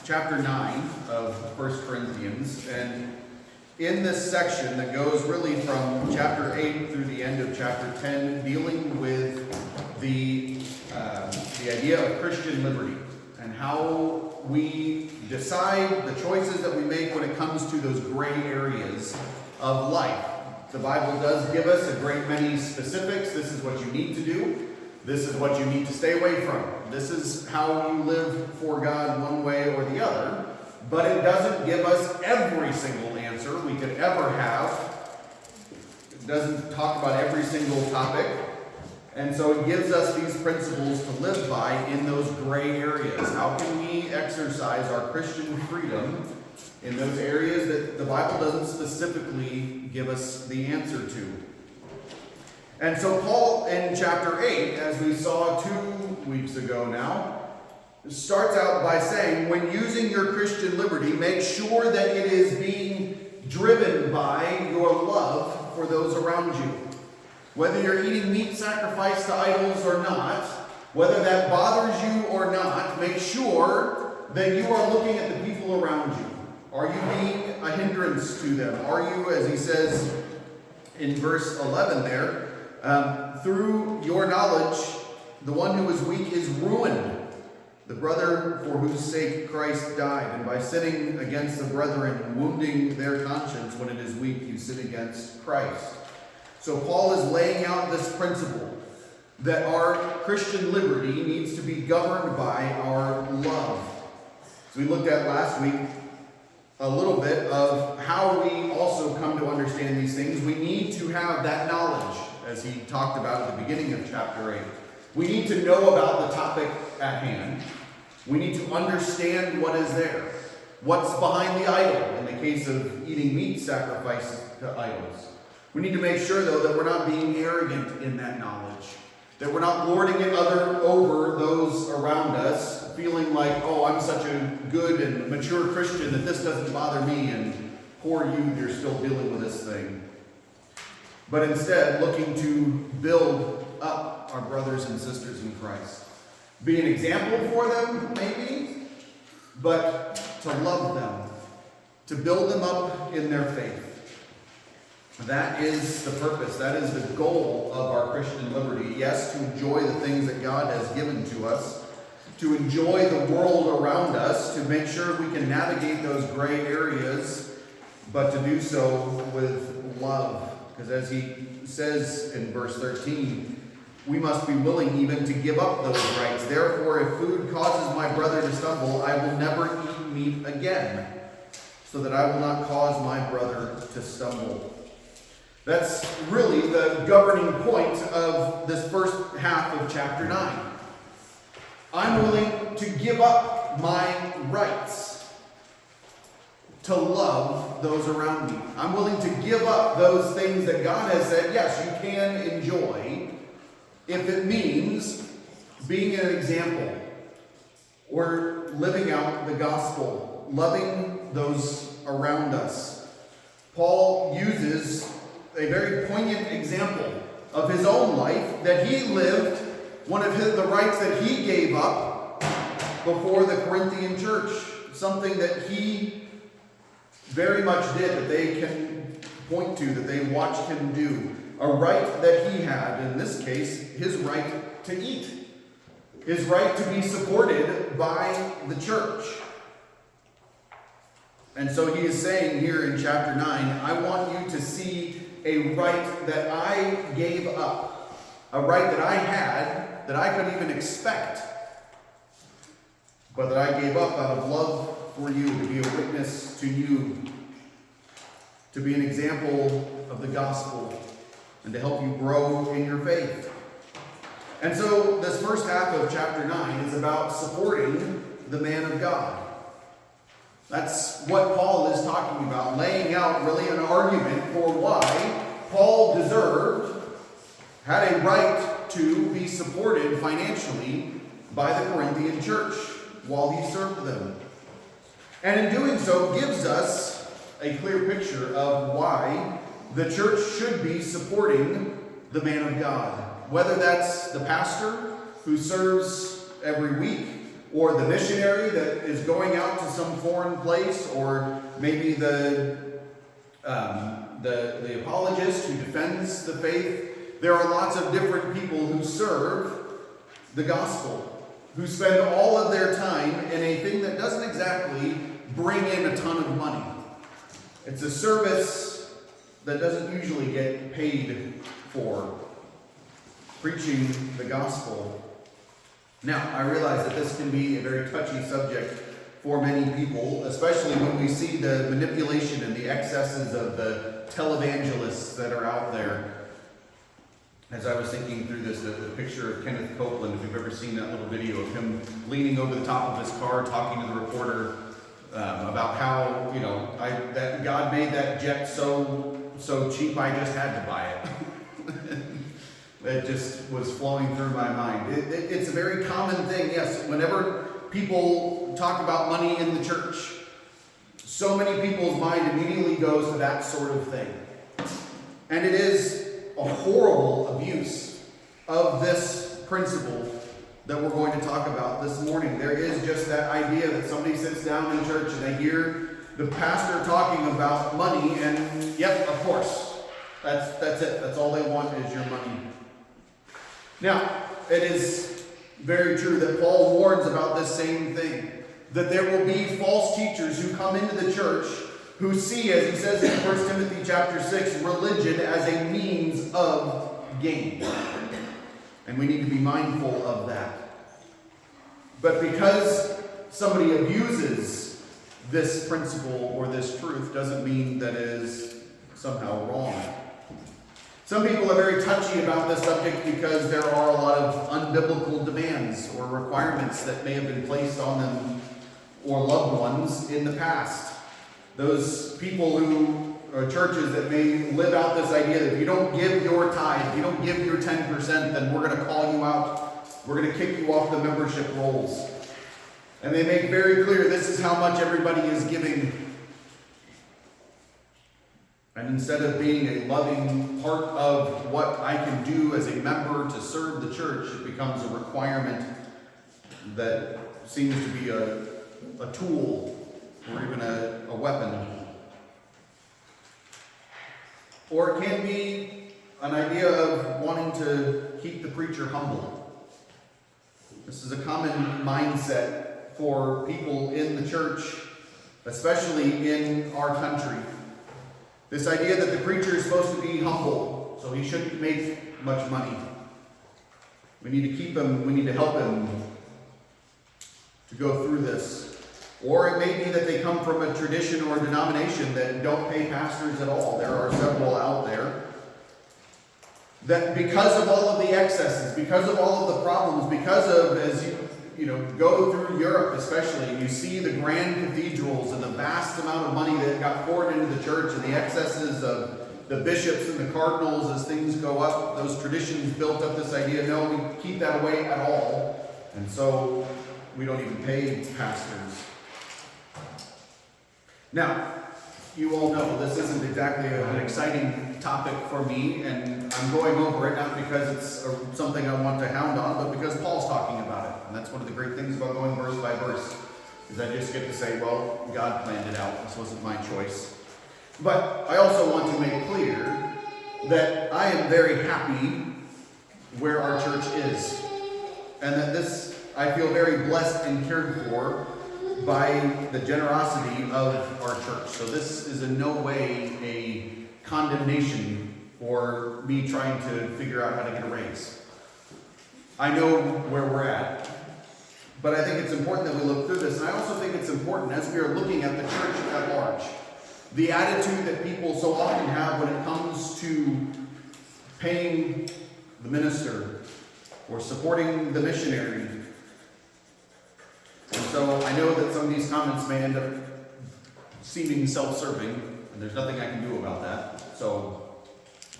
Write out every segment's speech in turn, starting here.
chapter 9 of 1 Corinthians, and in this section that goes really from chapter 8 through the end of chapter 10, dealing with the idea of Christian liberty and how we decide the choices that we make when it comes to those gray areas of life. The Bible does give us a great many specifics. This is what you need to do. This is what you need to stay away from. This is how you live for God one way or the other. But it doesn't give us every single answer we could ever have. It doesn't talk about every single topic. And so it gives us these principles to live by in those gray areas. How can we exercise our Christian freedom in those areas that the Bible doesn't specifically give us the answer to? And so Paul in chapter 8, as we saw 2 weeks ago now, starts out by saying, when using your Christian liberty, make sure that it is being driven by your love for those around you. Whether you're eating meat sacrificed to idols or not, whether that bothers you or not, make sure that you are looking at the people around you. Are you being a hindrance to them? Are you, as he says in verse 11 there, through your knowledge, the one who is weak is ruined, the brother for whose sake Christ died. And by sinning against the brethren, wounding their conscience when it is weak, you sin against Christ. So Paul is laying out this principle that our Christian liberty needs to be governed by our love. So we looked at last week a little bit of how we also come to understand these things. We need to have that knowledge, as he talked about at the beginning of chapter 8. We need to know about the topic at hand. We need to understand what is there. What's behind the idol in the case of eating meat sacrificed to idols. We need to make sure, though, that we're not being arrogant in that knowledge. That we're not lording it over those around us, feeling like, oh, I'm such a good and mature Christian that this doesn't bother me, and poor you, you're still dealing with this thing. But instead, looking to build up our brothers and sisters in Christ. Be an example for them, maybe, but to love them, to build them up in their faith. That is the purpose, that is the goal of our Christian liberty. Yes, to enjoy the things that God has given to us, to enjoy the world around us, to make sure we can navigate those gray areas, but to do so with love. Because as he says in verse 13, we must be willing even to give up those rights. Therefore, if food causes my brother to stumble, I will never eat meat again, so that I will not cause my brother to stumble. That's really the governing point of this first half of chapter 9. I'm willing to give up my rights to love those around me. I'm willing to give up those things that God has said, yes, you can enjoy, if it means being an example or living out the gospel, loving those around us. Paul uses a very poignant example of his own life, that he lived one of the rights that he gave up before the Corinthian church, something that he very much did, that they can point to, that they watched him do. A right that he had, in this case, his right to eat. His right to be supported by the church. And so he is saying here in chapter 9, I want you to see a right that I gave up. A right that I had, that I could even expect. But that I gave up out of love for you, to be a witness to you, to be an example of the gospel, and to help you grow in your faith. And so this first half of chapter 9 is about supporting the man of God. That's what Paul is talking about, laying out really an argument for why Paul had a right to be supported financially by the Corinthian church while he served them. And in doing so, gives us a clear picture of why the church should be supporting the man of God. Whether that's the pastor who serves every week, or the missionary that is going out to some foreign place, or maybe the apologist who defends the faith. There are lots of different people who serve the gospel, who spend all of their time in a thing that doesn't exactly bring in a ton of money. It's a service that doesn't usually get paid for, preaching the gospel. Now, I realize that this can be a very touchy subject for many people, especially when we see the manipulation and the excesses of the televangelists that are out there. As I was thinking through this, the picture of Kenneth Copeland, if you've ever seen that little video of him leaning over the top of his car talking to the reporter about how, that God made that jet so cheap I just had to buy it. It just was flowing through my mind. It's a very common thing, yes. Whenever people talk about money in the church, so many people's mind immediately goes to that sort of thing. And it is a horrible abuse of this principle that we're going to talk about this morning. There is just that idea that somebody sits down in church and they hear the pastor talking about money, and yep, of course, that's it. That's all they want is your money. Now, it is very true that Paul warns about this same thing, that there will be false teachers who come into the church who see, as he says in 1 Timothy chapter 6, religion as a means of gain. And we need to be mindful of that. But because somebody abuses this principle or this truth doesn't mean that it is somehow wrong. Some people are very touchy about this subject because there are a lot of unbiblical demands or requirements that may have been placed on them or loved ones in the past. Those people who are churches that may live out this idea that if you don't give your tithe, if you don't give your 10%, then we're going to call you out. We're going to kick you off the membership rolls. And they make very clear this is how much everybody is giving. And instead of being a loving part of what I can do as a member to serve the church, it becomes a requirement that seems to be a tool or even a weapon. Or it can be an idea of wanting to keep the preacher humble. This is a common mindset for people in the church, especially in our country. This idea that the preacher is supposed to be humble, so he shouldn't make much money. We need to keep him, we need to help him to go through this. Or it may be that they come from a tradition or a denomination that don't pay pastors at all. There are several out there. That because of all of the excesses, because of all of the problems, because of, as you go through Europe especially, you see the grand cathedrals and the vast amount of money that got poured into the church and the excesses of the bishops and the cardinals as things go up. Those traditions built up this idea, no, we keep that away at all. And so we don't even pay pastors. Now, you all know this isn't exactly an exciting topic for me, and I'm going over it not because it's something I want to hound on, but because Paul's talking about it. And that's one of the great things about going verse by verse, is I just get to say, well, God planned it out. This wasn't my choice. But I also want to make clear that I am very happy where our church is, and that this, I feel very blessed and cared for by the generosity of our church. So this is in no way a condemnation or me trying to figure out how to get a raise. I know where we're at, but I think it's important that we look through this. And I also think it's important as we are looking at the church at large, the attitude that people so often have when it comes to paying the minister or supporting the missionary. And so I know that some of these comments may end up seeming self-serving, and there's nothing I can do about that. So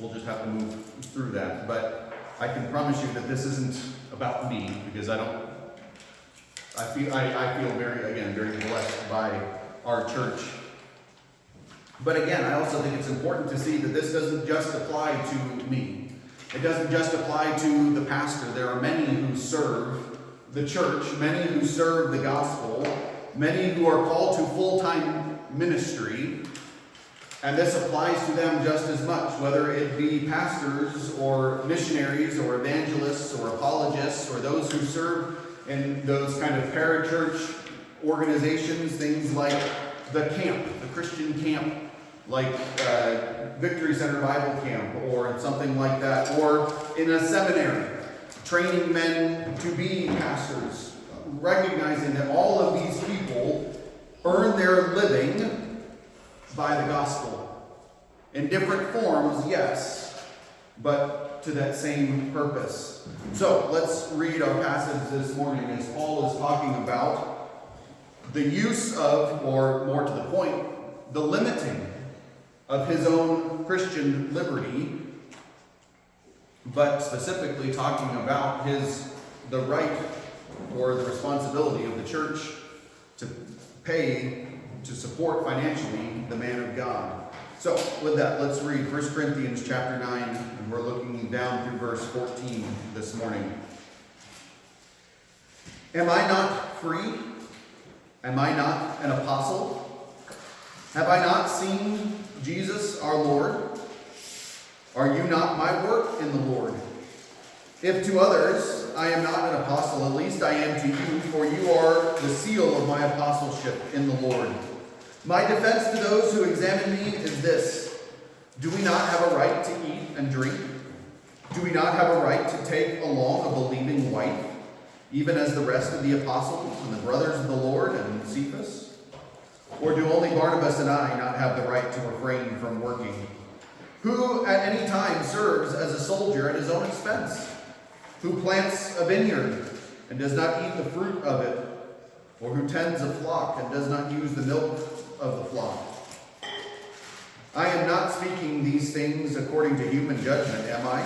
we'll just have to move through that. But I can promise you that this isn't about me, because I feel very blessed by our church. But again, I also think it's important to see that this doesn't just apply to me. It doesn't just apply to the pastor. There are many who serve the church, many who serve the gospel, many who are called to full-time ministry, and this applies to them just as much, whether it be pastors or missionaries or evangelists or apologists or those who serve in those kind of parachurch organizations, things like the camp, the Christian camp, like Victory Center Bible Camp or something like that, or in a seminary, training men to be pastors, recognizing that all of these people earn their living by the gospel. In different forms, yes, but to that same purpose. So let's read our passage this morning as Paul is talking about the use of, or more to the point, the limiting of his own Christian liberty, but specifically talking about the right or the responsibility of the church to pay, to support financially the man of God. So with that, let's read 1 Corinthians chapter 9, and we're looking down through verse 14 this morning. Am I not free? Am I not an apostle? Have I not seen Jesus our Lord? Are you not my work in the Lord? If to others I am not an apostle, at least I am to you, for you are the seal of my apostleship in the Lord. My defense to those who examine me is this: do we not have a right to eat and drink? Do we not have a right to take along a believing wife, even as the rest of the apostles and the brothers of the Lord and Cephas? Or do only Barnabas and I not have the right to refrain from working? Who at any time serves as a soldier at his own expense? Who plants a vineyard and does not eat the fruit of it? Or who tends a flock and does not use the milk of the flock? I am not speaking these things according to human judgment, am I?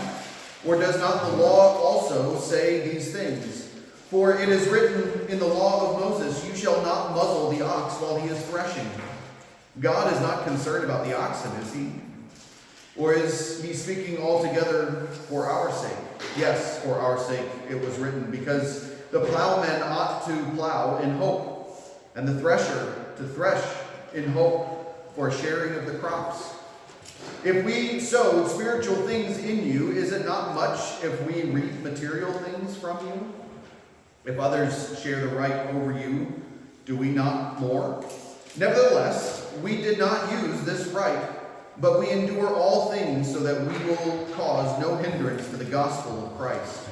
Or does not the law also say these things? For it is written in the law of Moses, you shall not muzzle the ox while he is threshing. God is not concerned about the oxen, is he? Or is he speaking altogether for our sake? Yes, for our sake it was written, because the plowman ought to plow in hope, and the thresher to thresh in hope for sharing of the crops. If we sowed spiritual things in you, is it not much if we reap material things from you? If others share the right over you, do we not more? Nevertheless, we did not use this right, but we endure all things so that we will cause no hindrance to the gospel of Christ.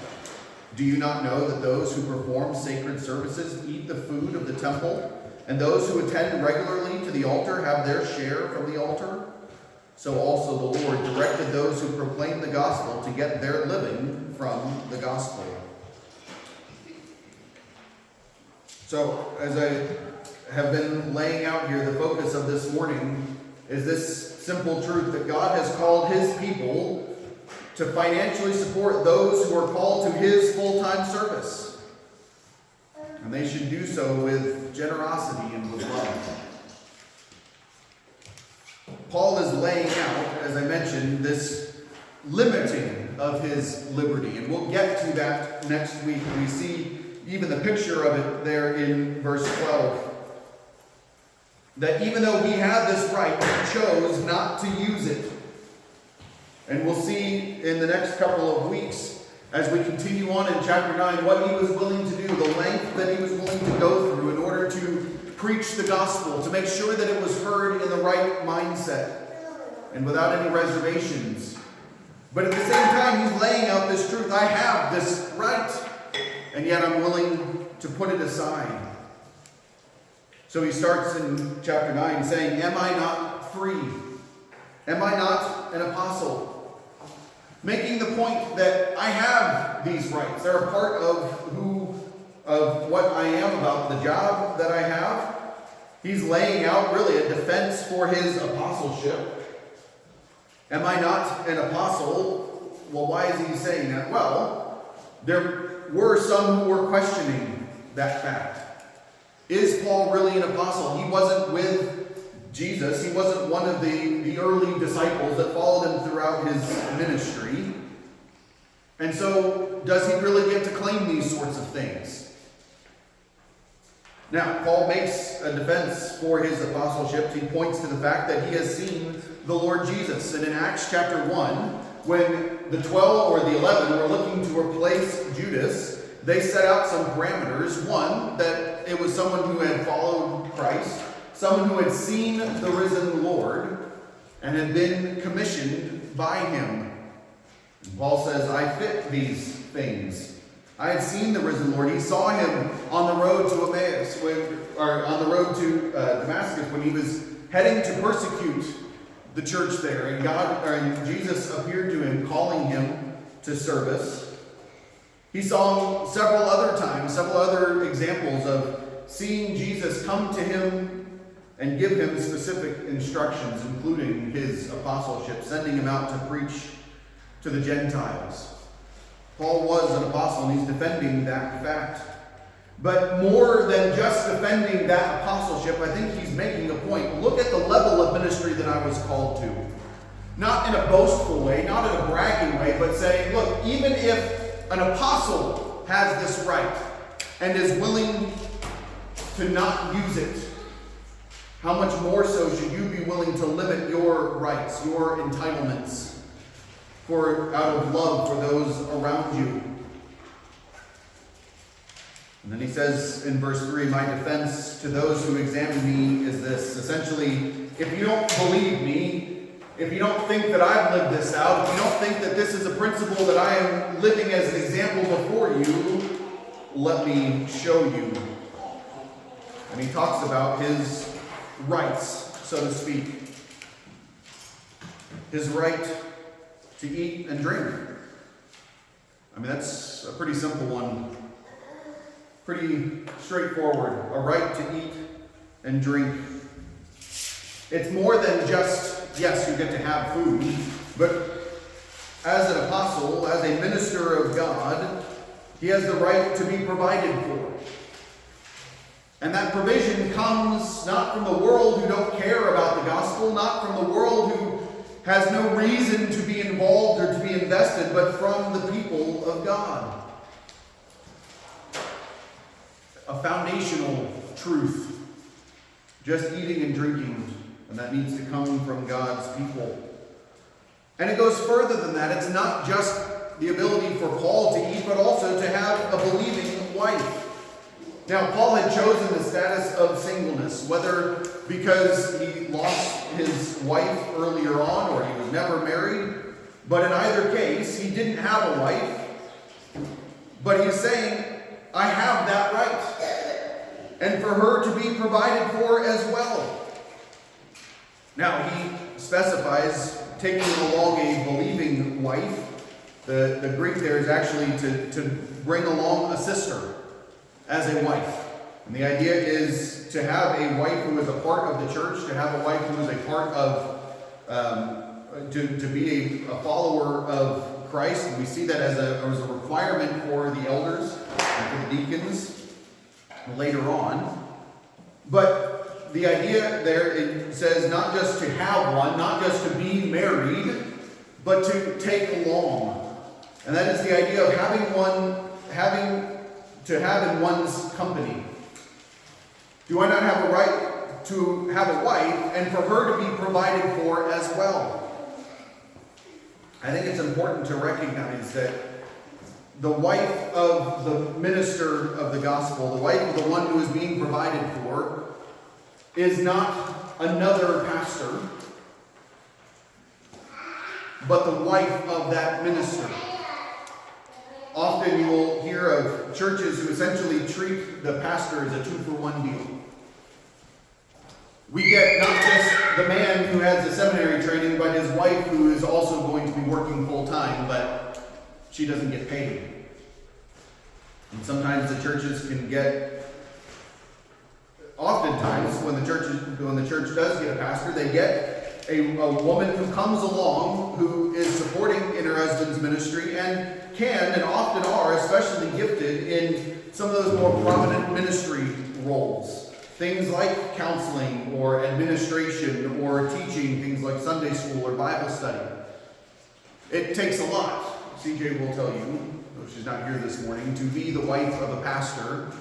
Do you not know that those who perform sacred services eat the food of the temple, and those who attend regularly to the altar have their share from the altar? So also the Lord directed those who proclaim the gospel to get their living from the gospel. So, as I have been laying out here, the focus of this morning is this simple truth that God has called his people to financially support those who are called to his full-time service. And they should do so with generosity and with love. Paul is laying out, as I mentioned, this limiting of his liberty. And we'll get to that next week. We see even the picture of it there in verse 12. That even though he had this right, he chose not to use it. And we'll see in the next couple of weeks, as we continue on in chapter 9, what he was willing to do, the length that he was willing to go through in order to preach the gospel, to make sure that it was heard in the right mindset and without any reservations. But at the same time, he's laying out this truth. I have this right, and yet I'm willing to put it aside. So he starts in chapter 9 saying, am I not free? Am I not an apostle? Making the point that I have these rights. They're a part of what I am, about the job that I have. He's laying out really a defense for his apostleship. Am I not an apostle? Well, why is he saying that? Well, there were some who were questioning that fact. Is Paul really an apostle? He wasn't with Jesus. He wasn't one of the early disciples that followed him throughout his ministry. And so, does he really get to claim these sorts of things? Now, Paul makes a defense for his apostleship. He points to the fact that he has seen the Lord Jesus. And in Acts chapter 1, when the 12 or the 11 were looking to replace Judas, they set out some parameters. One, that it was someone who had followed Christ, someone who had seen the risen Lord, and had been commissioned by him. And Paul says, I fit these things. I had seen the risen Lord. He saw him on the road to Emmaus, or on the road to Damascus, when he was heading to persecute the church there. And Jesus appeared to him, calling him to service. He saw him several other times, several other examples of seeing Jesus come to him and give him specific instructions, including his apostleship, sending him out to preach to the Gentiles. Paul was an apostle, and he's defending that fact. But more than just defending that apostleship, I think he's making a point. Look at the level of ministry that I was called to. Not in a boastful way, not in a bragging way, but saying, look, even if an apostle has this right and is willing to not use it, how much more so should you be willing to limit your rights, your entitlements, out of love for those around you? And then he says in verse 3, my defense to those who examine me is this. Essentially, if you don't believe me, if you don't think that I've lived this out, if you don't think that this is a principle that I am living as an example before you, let me show you. And he talks about his rights, so to speak. His right to eat and drink. I mean, that's a pretty simple one. Pretty straightforward. A right to eat and drink. It's more than just, yes, you get to have food, but as an apostle, as a minister of God, he has the right to be provided for. And that provision comes not from the world who don't care about the gospel, not from the world who has no reason to be involved or to be invested, but from the people of God. A foundational truth. Just eating and drinking, and that needs to come from God's people. And it goes further than that. It's not just the ability for Paul to eat, but also to have a believing wife. Now, Paul had chosen the status of singleness, whether because he lost his wife earlier on or he was never married. But in either case, he didn't have a wife. But he's saying, I have that right. And for her to be provided for as well. Now, he specifies taking along a believing wife. The Greek there is actually to bring along a sister as a wife. And the idea is to have a wife who is a part of the church, to have a wife who is a part of, to be a follower of Christ. And we see that as a requirement for the elders and for the deacons later on. But the idea there, it says not just to have one, not just to be married, but to take along. And that is the idea of to have in one's company. Do I not have a right to have a wife and for her to be provided for as well? I think it's important to recognize that the wife of the minister of the gospel, the wife of the one who is being provided for, is not another pastor, but the wife of that minister. Often you will hear of churches who essentially treat the pastor as a 2-for-1 deal. We get not just the man who has the seminary training, but his wife who is also going to be working full-time, but she doesn't get paid. And sometimes the churches can get, oftentimes when the church does get a pastor, they get a woman who comes along who is supporting in her husband's ministry and can and often are especially gifted in some of those more prominent ministry roles. Things like counseling or administration or teaching, things like Sunday school or Bible study. It takes a lot, CJ will tell you, though she's not here this morning, to be the wife of a pastor.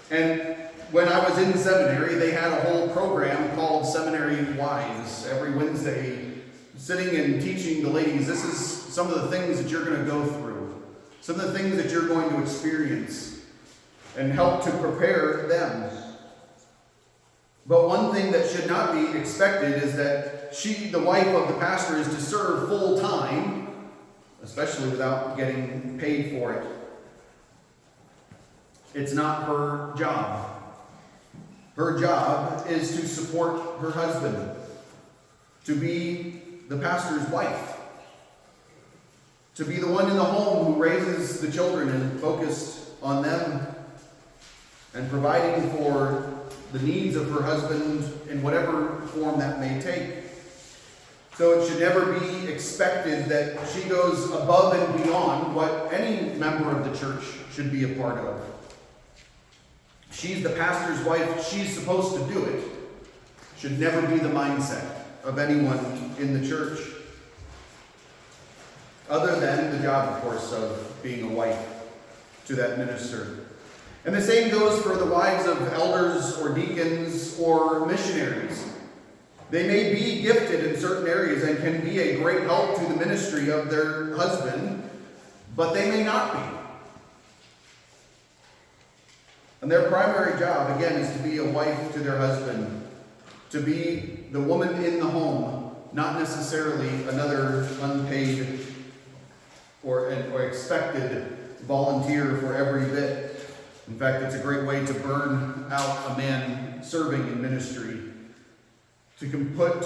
And when I was in seminary, they had a whole program called Seminary Wives. Every Wednesday, sitting and teaching the ladies, this is some of the things that you're going to go through, some of the things that you're going to experience, and help to prepare them. But one thing that should not be expected is that she, the wife of the pastor, is to serve full time, especially without getting paid for it. It's not her job. Her job is to support her husband, to be the pastor's wife, to be the one in the home who raises the children and focused on them and providing for the needs of her husband in whatever form that may take. So it should never be expected that she goes above and beyond what any member of the church should be a part of. She's the pastor's wife. She's supposed to do it. Should never be the mindset of anyone in the church. Other than the job, of course, of being a wife to that minister. And the same goes for the wives of elders or deacons or missionaries. They may be gifted in certain areas and can be a great help to the ministry of their husband, but they may not be. And their primary job, again, is to be a wife to their husband, to be the woman in the home, not necessarily another unpaid or expected volunteer for every bit. In fact, it's a great way to burn out a man serving in ministry. To put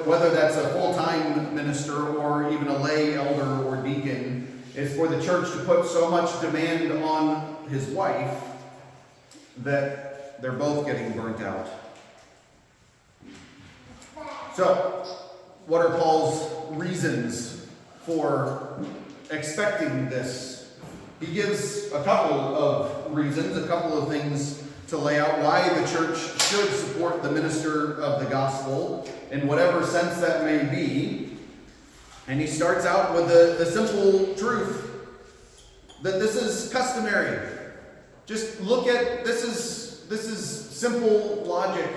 whether that's a full-time minister or even a lay elder or deacon, is for the church to put so much demand on his wife that they're both getting burnt out. So, what are Paul's reasons for expecting this? He gives a couple of reasons, a couple of things to lay out why the church should support the minister of the gospel in whatever sense that may be. And he starts out with the simple truth that this is customary. Just look at, this is simple logic,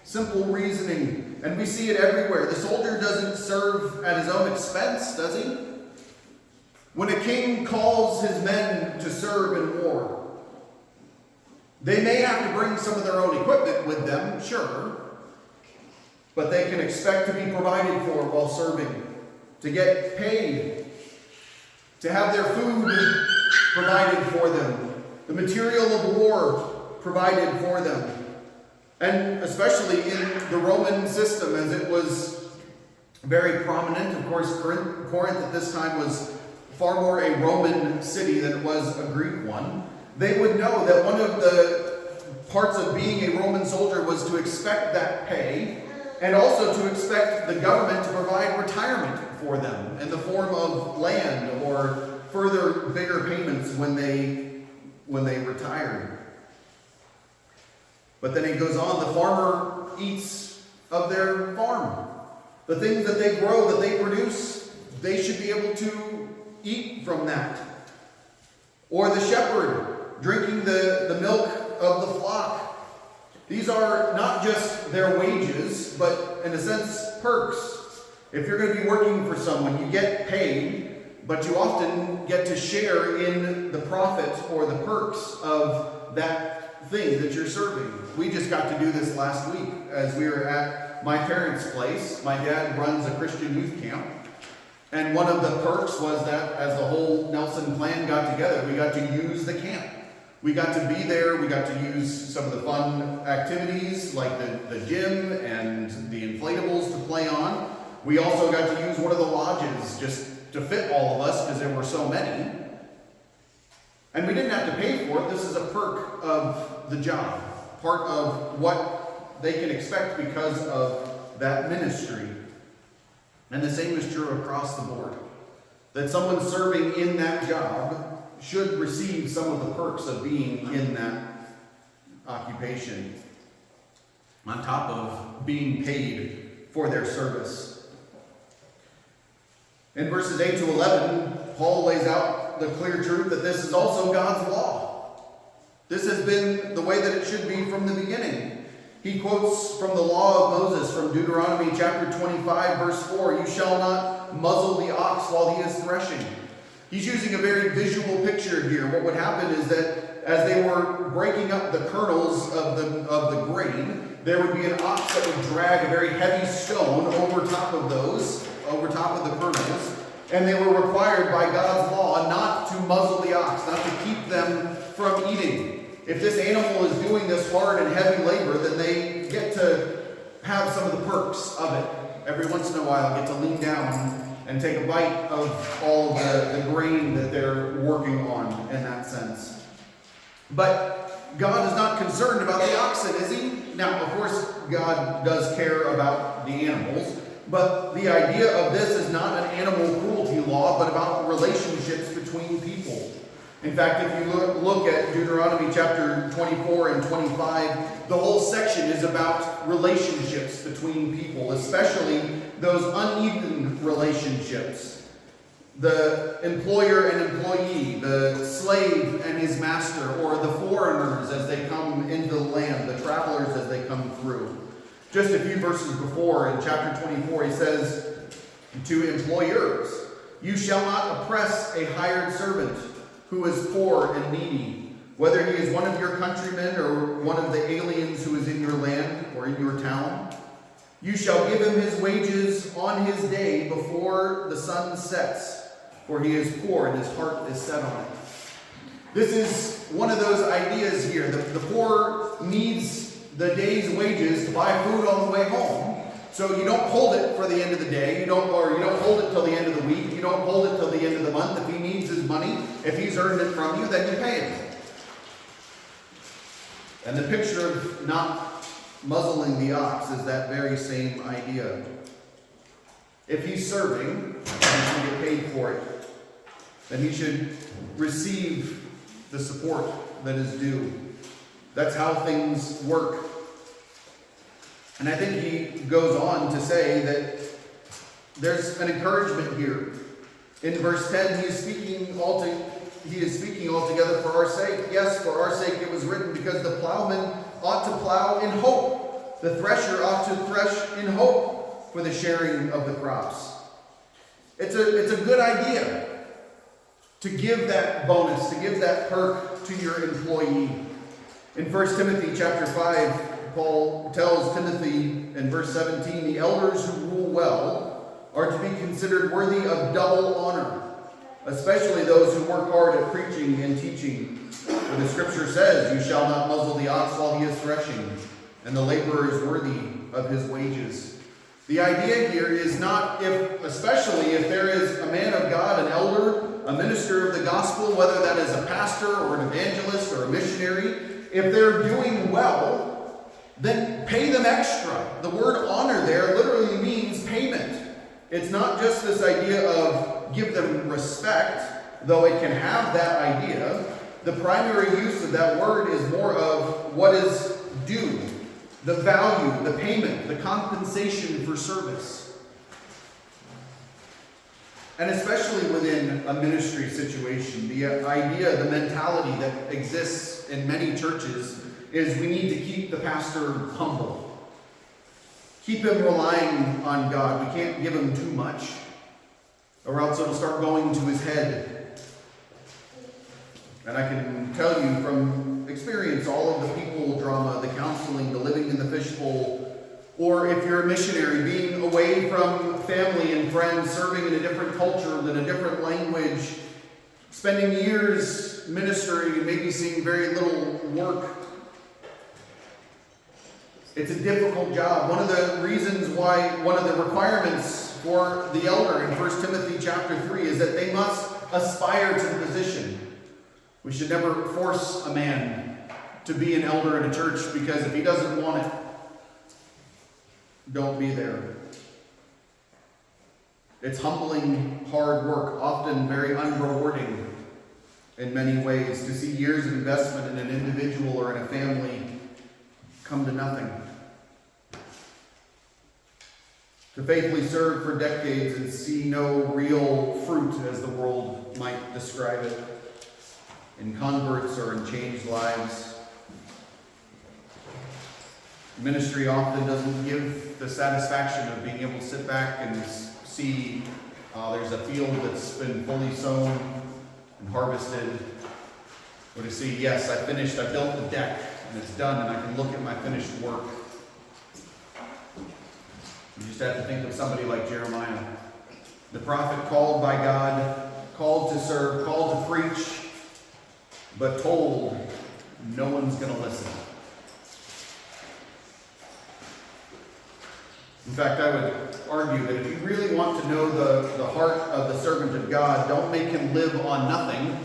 simple reasoning, and we see it everywhere. The soldier doesn't serve at his own expense, does he? When a king calls his men to serve in war, they may have to bring some of their own equipment with them, sure, but they can expect to be provided for while serving, to get paid, to have their food provided for them, the material of war provided for them. And especially in the Roman system, as it was very prominent. Of course, Corinth at this time was far more a Roman city than it was a Greek one. They would know that one of the parts of being a Roman soldier was to expect that pay, and also to expect the government to provide retirement for them in the form of land or further bigger payments when they retired. But then it goes on, the farmer eats of their farm. The things that they grow, that they produce, they should be able to eat from that. Or the shepherd drinking the milk of the flock. These are not just their wages, but in a sense, perks. If you're going to be working for someone, you get paid, but you often get to share in the profit or the perks of that thing that you're serving. We just got to do this last week as we were at my parents' place. My dad runs a Christian youth camp. And one of the perks was that as the whole Nelson clan got together, we got to use the camp. We got to be there. We got to use some of the fun activities like the gym and the inflatables to play on. We also got to use one of the lodges just to fit all of us because there were so many. And we didn't have to pay for it. This is a perk of the job, part of what they can expect because of that ministry. And the same is true across the board. That someone serving in that job should receive some of the perks of being in that occupation, on top of being paid for their service. In verses 8 to 11, Paul lays out the clear truth that this is also God's law. This has been the way that it should be from the beginning. He quotes from the law of Moses from Deuteronomy chapter 25, verse 4, "You shall not muzzle the ox while he is threshing." He's using a very visual picture here. What would happen is that as they were breaking up the kernels of the grain, there would be an ox that would drag a very heavy stone over top of the kernels, and they were required by God's law not to muzzle the ox, not to keep them from eating. If this animal is doing this hard and heavy labor, then they get to have some of the perks of it. Every once in a while, get to lean down and take a bite of all the grain that they're working on in that sense. But God is not concerned about the oxen, is he? Now, of course, God does care about the animals, but the idea of this is not an animal cruelty law, but about relationships between people. In fact, if you look at Deuteronomy chapter 24 and 25, the whole section is about relationships between people, especially those uneven relationships. The employer and employee, the slave and his master, or the foreigners as they come into the land, the travelers as they come through. Just a few verses before, in chapter 24, he says to employers, "You shall not oppress a hired servant who is poor and needy, whether he is one of your countrymen or one of the aliens who is in your land or in your town. You shall give him his wages on his day before the sun sets, for he is poor and his heart is set on it." This is one of those ideas here. The poor needs the day's wages to buy food on the way home. So you don't hold it for the end of the day. You don't hold it till the end of the week. You don't hold it till the end of the month. If he needs his money, if he's earned it from you, then you pay him. And the picture of not muzzling the ox is that very same idea. If he's serving, he should get paid for it. Then he should receive the support that is due. That's how things work. And I think he goes on to say that there's an encouragement here. In verse 10, he is speaking altogether for our sake. Yes, for our sake it was written, because the plowman ought to plow in hope. The thresher ought to thresh in hope for the sharing of the crops. It's a good idea to give that bonus, to give that perk to your employee. In 1 Timothy chapter 5, Paul tells Timothy in verse 17, "The elders who rule well are to be considered worthy of double honor, especially those who work hard at preaching and teaching. For the scripture says, 'You shall not muzzle the ox while he is threshing, and the laborer is worthy of his wages.'" The idea here is not especially if there is a man of God, an elder, a minister of the gospel, whether that is a pastor or an evangelist or a missionary, if they're doing well, then pay them extra. The word honor there literally means payment. It's not just this idea of give them respect, though it can have that idea. The primary use of that word is more of what is due, the value, the payment, the compensation for service. And especially within a ministry situation, the idea, the mentality that exists in many churches is we need to keep the pastor humble. Keep him relying on God. We can't give him too much, or else it'll start going to his head. And I can tell you from experience, all of the people drama, the counseling, the living in the fishbowl, or if you're a missionary, being away from family and friends, serving in a different culture, in a different language, spending years ministering and maybe seeing very little work. It's a difficult job. One of the reasons why, one of the requirements for the elder in 1 Timothy chapter 3 is that they must aspire to the position. We should never force a man to be an elder in a church, because if he doesn't want it, don't be there. It's humbling, hard work, often very unrewarding in many ways, to see years of investment in an individual or in a family come to nothing. To faithfully serve for decades and see no real fruit, as the world might describe it. in converts or in changed lives. Ministry often doesn't give the satisfaction of being able to sit back and see there's a field that's been fully sown and harvested. Or to see, yes, I built the deck and it's done and I can look at my finished work. You just have to think of somebody like Jeremiah, the prophet called by God, called to serve, called to preach, but told no one's going to listen. In fact, I would argue that if you really want to know the heart of the servant of God, don't make him live on nothing.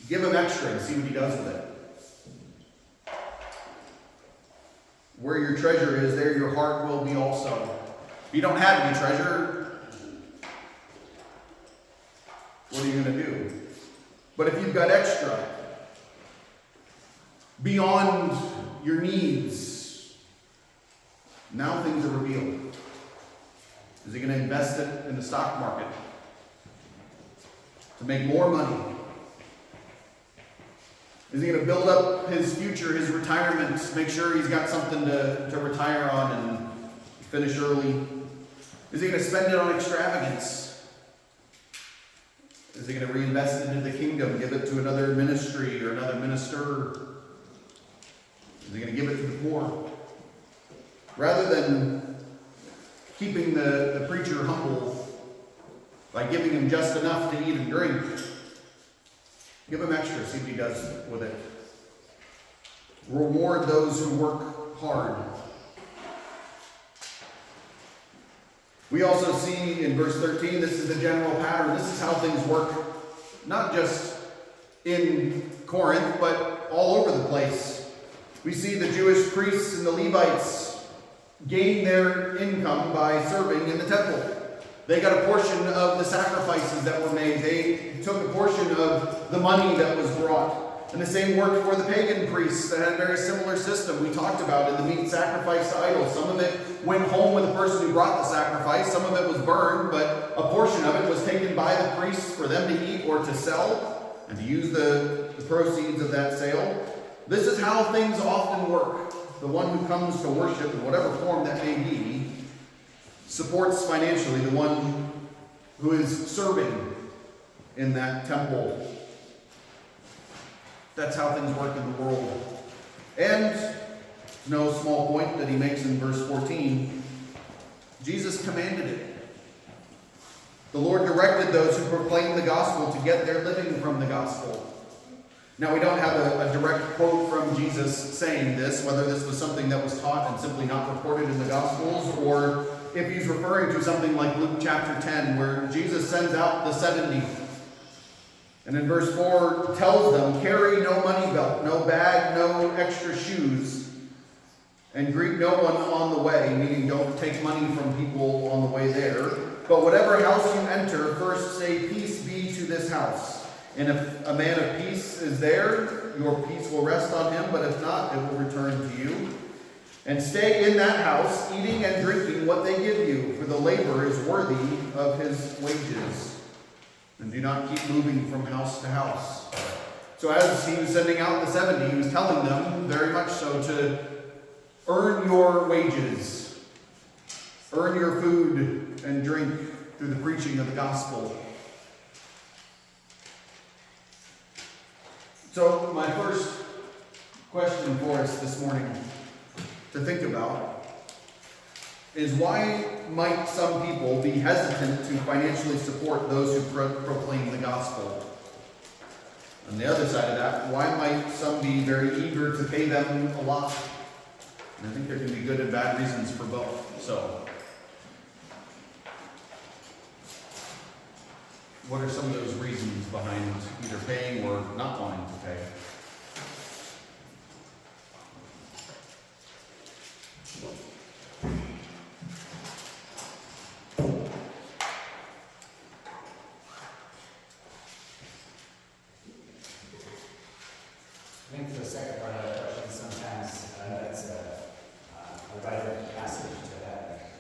Give him extra and see what he does with it. Where your treasure is, there your heart will be also. If you don't have any treasure, what are you going to do? But if you've got extra, beyond your needs, now things are revealed. Is he going to invest it in the stock market to make more money? Is he going to build up his future, his retirement, make sure he's got something to retire on and finish early? Is he going to spend it on extravagance? Is he going to reinvest it into the kingdom, give it to another ministry or another minister? Is he going to give it to the poor? Rather than keeping the preacher humble by giving him just enough to eat and drink, give him extra, see what he does with it. Reward those who work hard. We also see in verse 13, this is the general pattern. This is how things work, not just in Corinth, but all over the place. We see the Jewish priests and the Levites gain their income by serving in the temple. They got a portion of the sacrifices that were made. They took a portion of the money that was brought. And the same worked for the pagan priests that had a very similar system we talked about in the meat sacrifice to idols. Some of it went home with the person who brought the sacrifice. Some of it was burned, but a portion of it was taken by the priests for them to eat or to sell and to use the proceeds of that sale. This is how things often work. The one who comes to worship, in whatever form that may be, supports financially the one who is serving in that temple. That's how things work in the world. And no small point that he makes in verse 14, Jesus commanded it. The Lord directed those who proclaim the gospel to get their living from the gospel. Now, we don't have a direct quote from Jesus saying this, whether this was something that was taught and simply not recorded in the Gospels, or if he's referring to something like Luke chapter 10, where Jesus sends out the 70. And in verse 4 tells them, carry no money belt, no bag, no extra shoes, and greet no one on the way, meaning don't take money from people on the way there. But whatever house you enter, first say, peace be to this house. And if a man of peace is there, your peace will rest on him, but if not, it will return to you. And stay in that house, eating and drinking what they give you, for the laborer is worthy of his wages. And do not keep moving from house to house. So as he was sending out the 70, he was telling them, very much so, to earn your wages. Earn your food and drink through the preaching of the gospel. So my first question for us this morning to think about is, why might some people be hesitant to financially support those who proclaim the gospel? On the other side of that, why might some be very eager to pay them a lot? And I think there can be good and bad reasons for both. So, what are some of those reasons behind either paying or not wanting to pay? I think for the second part of that question, sometimes that's a relevant passage to that.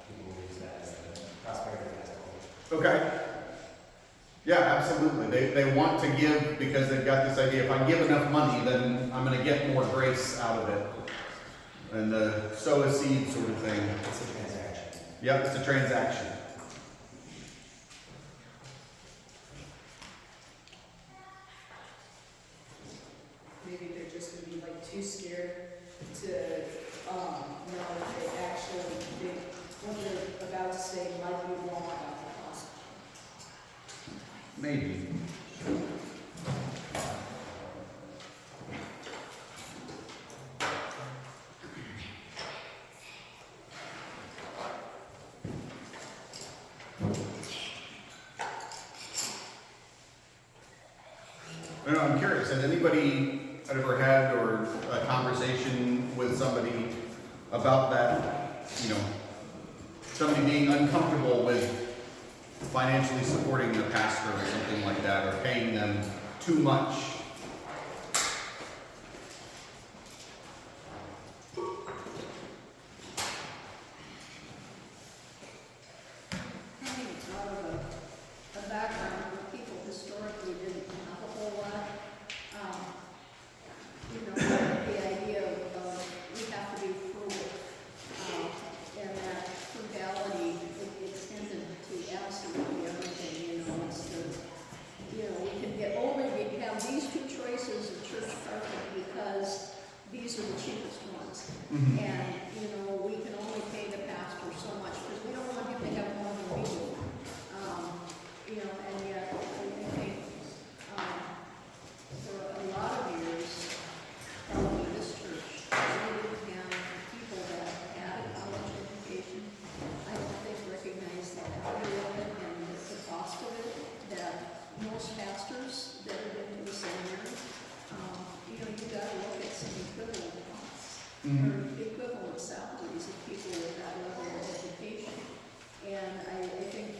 People use that as the prosperity gospel. Okay. Yeah, absolutely. They want to give because they've got this idea, if I give enough money, then I'm going to get more grace out of it. And the sow a seed sort of thing. It's a transaction. Yep, it's a transaction. Maybe they're just gonna be like too scared to, know if they actually, what they're about to say might be wrong about the gospel. Maybe. I don't know, I'm curious, has anybody ever had or a conversation with somebody about that, somebody being uncomfortable with financially supporting the pastor or something like that, or paying them too much? Coming out of a background where people historically didn't have a whole lot, the idea of we have to be frugal, and that frugality extended to absolutely everything, it's the, we can get older, we have these two choices of church carpet because these are the cheapest ones. Mhm. And, we can only pay the pastor so much because we don't want him to have more than we do. And yet, I think, for a lot of years, probably this church, we didn't have people that had a college education. I don't think recognized the value of it and the cost of it, that most pastors that have been to the seminary, you gotta look at some equivalent costs, or equivalent salaries of people with that level of education. And I think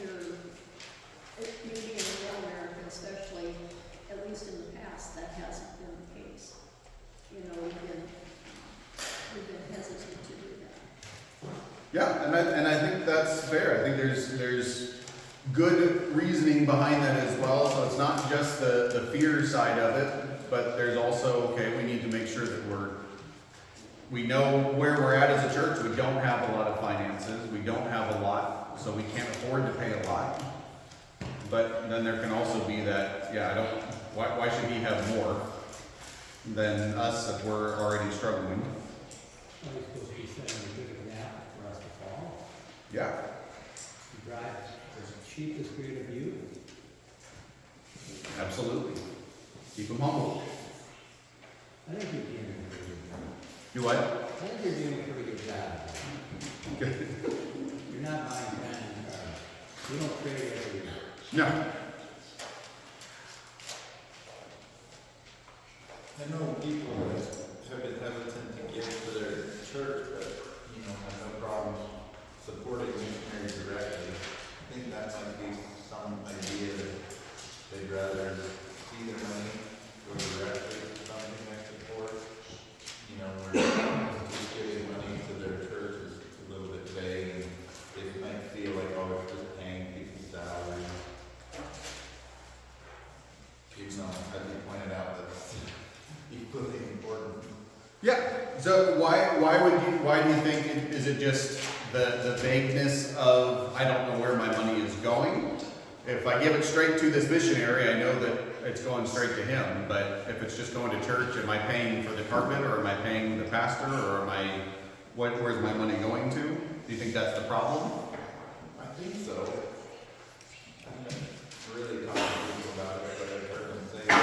maybe in rural America especially, at least in the past, that hasn't been the case. We've been hesitant to do that. Yeah, and I think that's fair. I think there's good reasoning behind that as well. So it's not just the fear side of it, but there's also, okay, we need to make sure that we know where we're at as a church. We don't have a lot of finances. We don't have a lot, so we can't afford to pay a lot. But then there can also be that, why should he have more than us if we're already struggling? Are we supposed to be setting a good example for us to follow? Yeah. To drive the cheapest grade of you? Absolutely. Keep them humble. I think you're doing a pretty good job. Do what? I think you're doing a pretty good job. You're not buying brand new cars. You don't trade every year. No. I know people that have been hesitant to give to their church, but, have no problem supporting missionaries directly. I think that might be some idea that they'd rather see their money go directly to something they support. Where just giving money to their church is a little bit vague, and they might feel like, oh, it's just paying people's salaries. As you pointed out, that's equally important. Yeah. So why do you think is it just the vagueness of I don't know where my money is going? If I give it straight to this missionary, I know that it's going straight to him. But if it's just going to church, am I paying for the carpet, or am I paying the pastor, or where's my money going to? Do you think that's the problem? I think so. I'm really talking to people about it, but I've heard them say that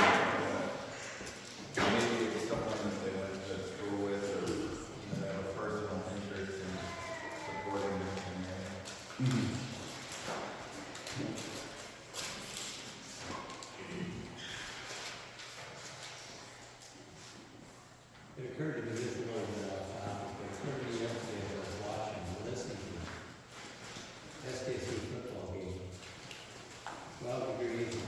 maybe it was someone that they went to school with, or they have a personal interest in supporting the community. It occurred to me this is a little bit off topic, but it occurred to me yesterday as I was watching and listening to SKC football game. 12 degrees and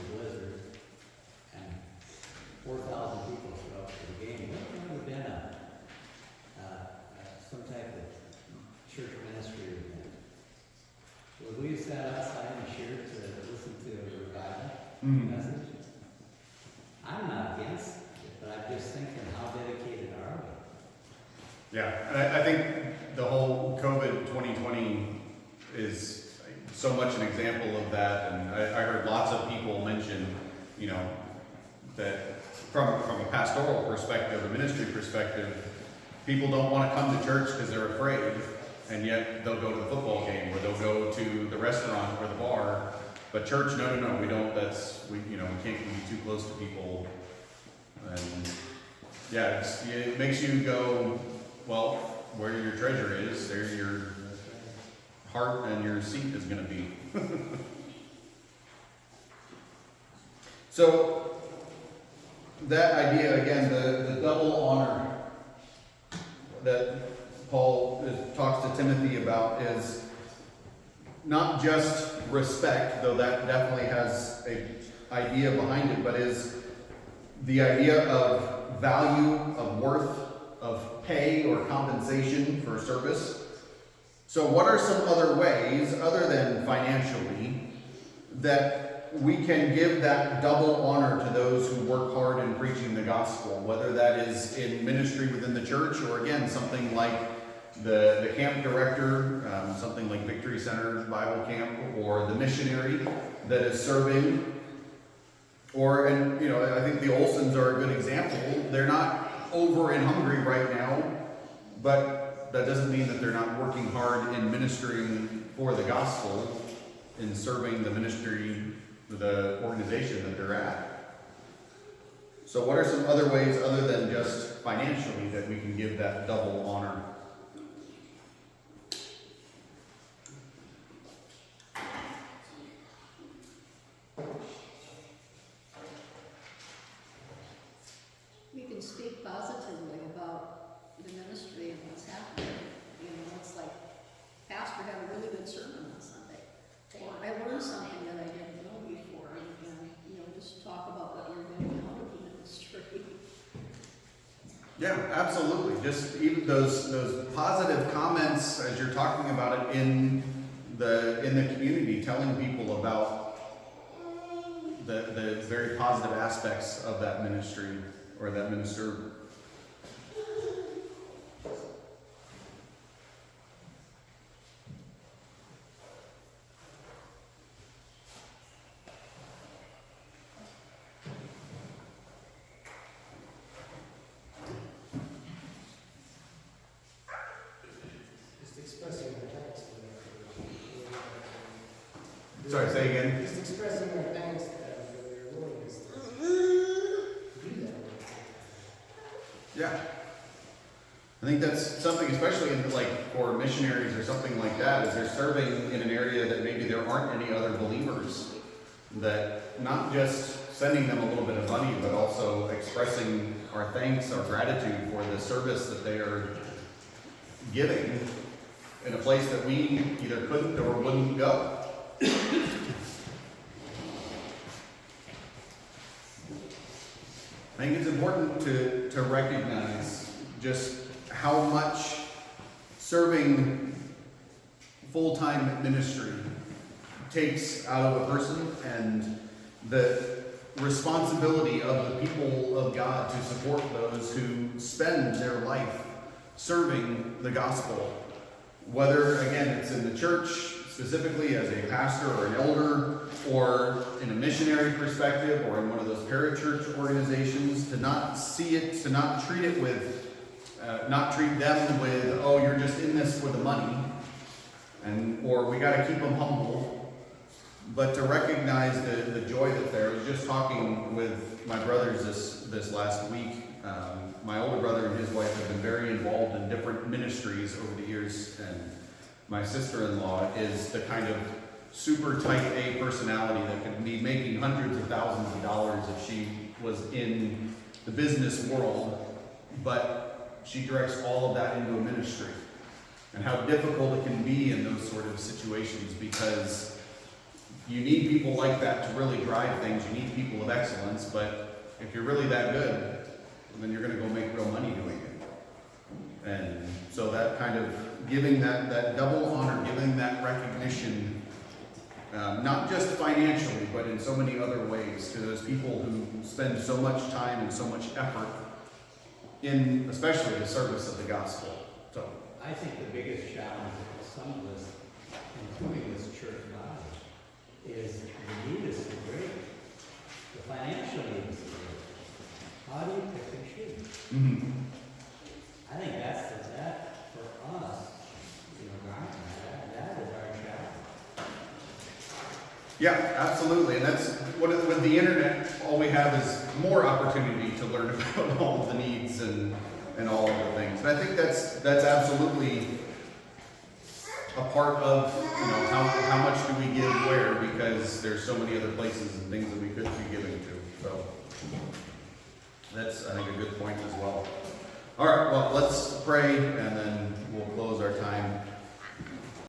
message. I'm not against it, but I'm just thinking, how dedicated are we? Yeah, and I think the whole COVID 2020 is so much an example of that, and I heard lots of people mention, you know, that from a pastoral perspective, a ministry perspective, people don't want to come to church because they're afraid, and yet they'll go to the football game, or they'll go to the restaurant or the bar, but church, no, we don't, we can't be too close to people, and yeah, it makes you go, well, where your treasure is, there your heart and your seat is going to be. So, that idea, again, the double honor that Paul talks to Timothy about is not just respect, though that definitely has an idea behind it, but is the idea of value, of worth, of pay or compensation for service. So what are some other ways, other than financially, that we can give that double honor to those who work hard in preaching the gospel, whether that is in ministry within the church, or again, something like the camp director, something like Victory Center Bible Camp, or the missionary that is serving, or, and I think the Olsons are a good example. They're not over and hungry right now, but that doesn't mean that they're not working hard in ministering for the gospel, in serving the ministry, the organization that they're at. So what are some other ways other than just financially that we can give that double honor? We can speak positively about the ministry and what's happening. It's like, Pastor had a really good sermon on Sunday. Or I learned something that I didn't know before. And just talk about what you're getting out of the ministry. Yeah, absolutely. Just even those positive comments as you're talking about it in the community, telling people about the very positive aspects of that ministry or that minister. Just expressing their thanks for that. Sorry, say again. Just expressing their thanks for their willingness to do that. Yeah. I think that's something, especially in for missionaries or something like that, is they're serving in an area that maybe there aren't any other believers. That not just sending them a little bit of money, but also expressing our thanks, our gratitude for the service that they are giving in a place that we either couldn't or wouldn't go. I think it's important to recognize just how much serving full-time ministry takes out of a person, and the responsibility of the people of God to support those who spend their life serving the gospel. Whether, again, it's in the church, specifically as a pastor or an elder, or in a missionary perspective, or in one of those parachurch organizations, to not see it, to not treat it with, not treat them with, oh, you're just in this for the money, or we got to keep them humble, but to recognize the joy that's there. I was just talking with my brothers this last week. My older brother and his wife have been very involved in different ministries over the years, and my sister-in-law is the kind of super type A personality that could be making hundreds of thousands of dollars if she was in the business world, but she directs all of that into a ministry. And how difficult it can be in those sort of situations, because you need people like that to really drive things. You need people of excellence, but if you're really that good, then you're going to go make real money doing it. And so that kind of giving that double honor, giving that recognition not just financially, but in so many other ways, to those people who spend so much time and so much effort in especially the service of the gospel. So I think the biggest challenge of some of us, including this church body, is the need is so great. The financial need is so great. How do you pick and choose? I think that for us, Garnet, that is our challenge. yeah, absolutely. And that's with the internet, all we have is more opportunity to learn about all of the needs and all of the things. And I think that's absolutely a part of, how much do we give where, because there's so many other places and things that we could be giving to. So that's, I think, a good point as well. All right, well, let's pray and then we'll close our time